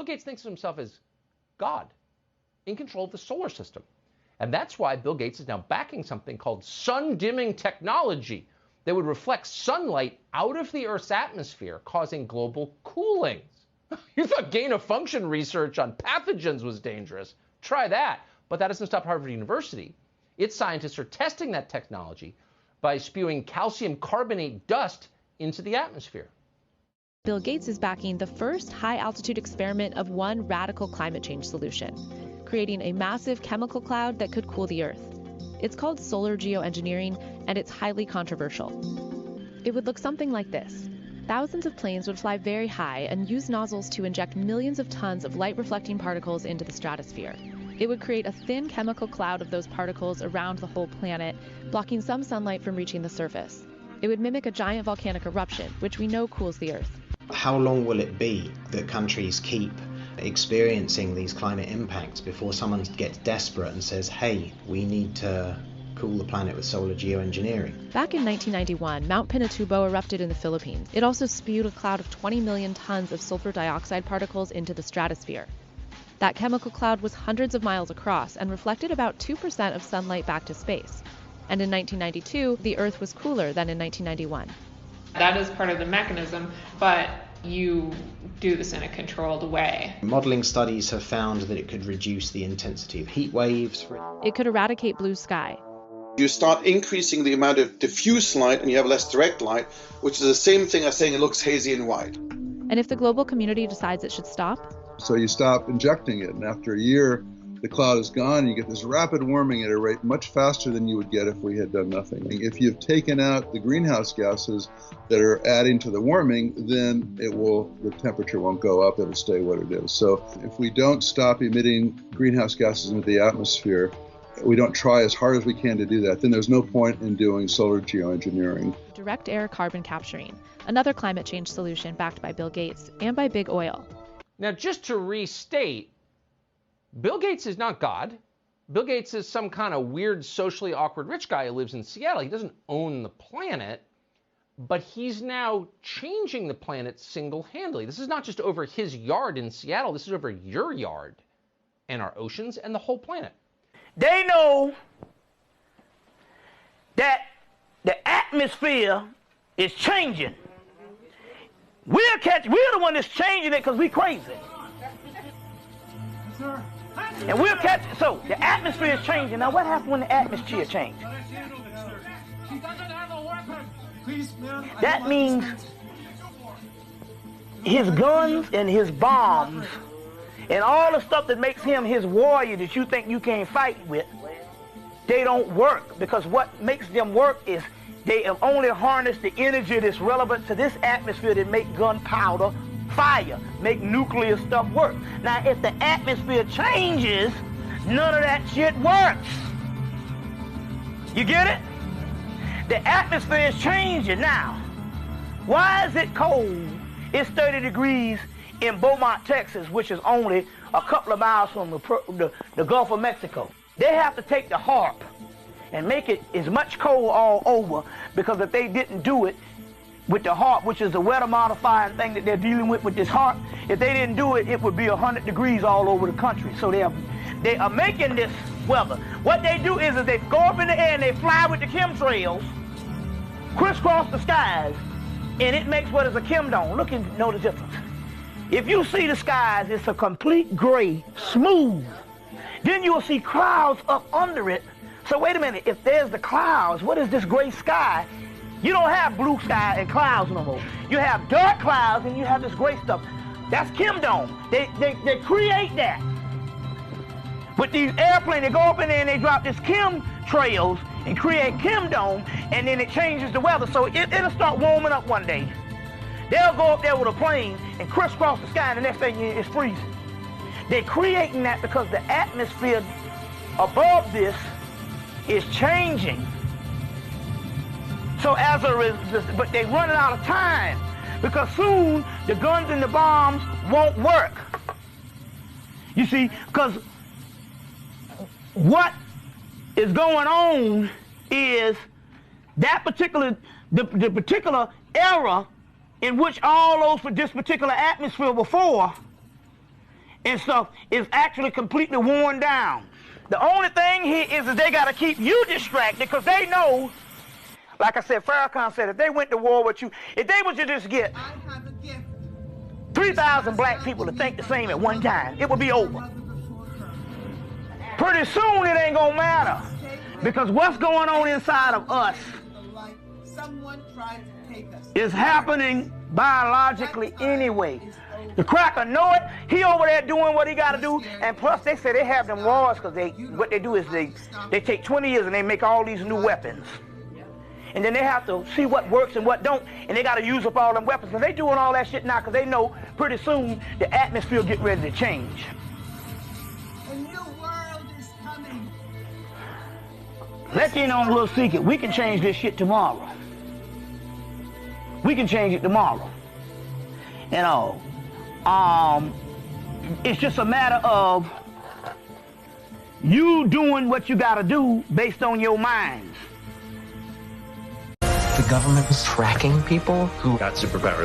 Bill Gates thinks of himself as God in control of the solar system. And that's why Bill Gates is now backing something called sun-dimming technology that would reflect sunlight out of the Earth's atmosphere, causing global cooling. You thought gain-of-function research on pathogens was dangerous. Try that. But that doesn't stop Harvard University. Its scientists are testing that technology by spewing calcium carbonate dust into the atmosphere. Bill Gates is backing the first high-altitude experiment of one radical climate change solution, creating a massive chemical cloud that could cool the Earth. It's called solar geoengineering, and it's highly controversial. It would look something like this. Thousands of planes would fly very high and use nozzles to inject millions of tons of light-reflecting particles into the stratosphere. It would create a thin chemical cloud of those particles around the whole planet, blocking some sunlight from reaching the surface. It would mimic a giant volcanic eruption, which we know cools the Earth. How long will it be that countries keep experiencing these climate impacts before someone gets desperate and says, hey, we need to cool the planet with solar geoengineering? Back in 1991, Mount Pinatubo erupted in the Philippines. It also spewed a cloud of 20 million tons of sulfur dioxide particles into the stratosphere. That chemical cloud was hundreds of miles across and reflected about 2% of sunlight back to space. And in 1992, the Earth was cooler than in 1991. That is part of the mechanism, but you do this in a controlled way. Modeling studies have found that it could reduce the intensity of heat waves. It could eradicate blue sky. You start increasing the amount of diffuse light and you have less direct light, which is the same thing as saying it looks hazy and white. And if the global community decides it should stop? So you stop injecting it, and after a year, the cloud is gone, and you get this rapid warming at a rate much faster than you would get if we had done nothing. If you've taken out the greenhouse gases that are adding to the warming, then the temperature won't go up, it'll stay what it is. So if we don't stop emitting greenhouse gases into the atmosphere, we don't try as hard as we can to do that, then there's no point in doing solar geoengineering. Direct air carbon capturing, another climate change solution backed by Bill Gates and by big oil. Now, just to restate, Bill Gates is not God. Bill Gates is some kind of weird, socially awkward rich guy who lives in Seattle. He doesn't own the planet, but he's now changing the planet single-handedly. This is not just over his yard in Seattle. This is over your yard and our oceans and the whole planet. They know that the atmosphere is changing. We're the one that's changing it because we're crazy. And we'll catch it. So the atmosphere is changing. Now what happens when the atmosphere changes? That means his guns and his bombs and all the stuff that makes him his warrior that you think you can't fight with, they don't work, because what makes them work is they have only harnessed the energy that's relevant to this atmosphere that make gunpowder fire, make nuclear stuff work. Now, if the atmosphere changes, none of that shit works. You get it? The atmosphere is changing now. Why is it cold? It's 30 degrees in Beaumont, Texas, which is only a couple of miles from the Gulf of Mexico. They have to take the HAARP and make it as much cold all over, because if they didn't do it with the HAARP, which is the weather modifying thing that they're dealing with this HAARP, if they didn't do it, it would be 100 degrees all over the country. So they are making this weather. What they do is they go up in the air and they fly with the chemtrails, crisscross the skies, and it makes what is a chem dome. Look and know the difference. If you see the skies, it's a complete gray, smooth. Then you'll see clouds up under it. So wait a minute, if there's the clouds, what is this gray sky? You don't have blue sky and clouds no more. You have dark clouds and you have this gray stuff. That's chem dome. They create that. With these airplanes, they go up in there and they drop this chem trails and create chem dome, and then it changes the weather. So it'll start warming up one day. They'll go up there with a plane and crisscross the sky, and the next thing it's freezing. They're creating that because the atmosphere above this is changing. So as a result, but they're running out of time, because soon the guns and the bombs won't work. You see, because what is going on is that the particular era in which all those for this particular atmosphere before, and stuff is actually completely worn down. The only thing here is that they got to keep you distracted because they know, like I said, Farrakhan said, if they went to war with you, if they was to just get 3,000 black people to think the same at one time, it would be over. Pretty soon it ain't gonna matter because what's going on inside of us is happening biologically anyway. The cracker know it. He over there doing what he got to do, and plus they say they have them wars because what they do is they take 20 years and they make all these new weapons, and then they have to see what works and what don't, and they got to use up all them weapons. And they doing all that shit now because they know pretty soon the atmosphere get ready to change. A new world is coming. Let you in on a little secret. We can change this shit tomorrow. We can change it tomorrow. You know. It's just a matter of you doing what you gotta do based on your minds. The government is tracking people who got superpowers.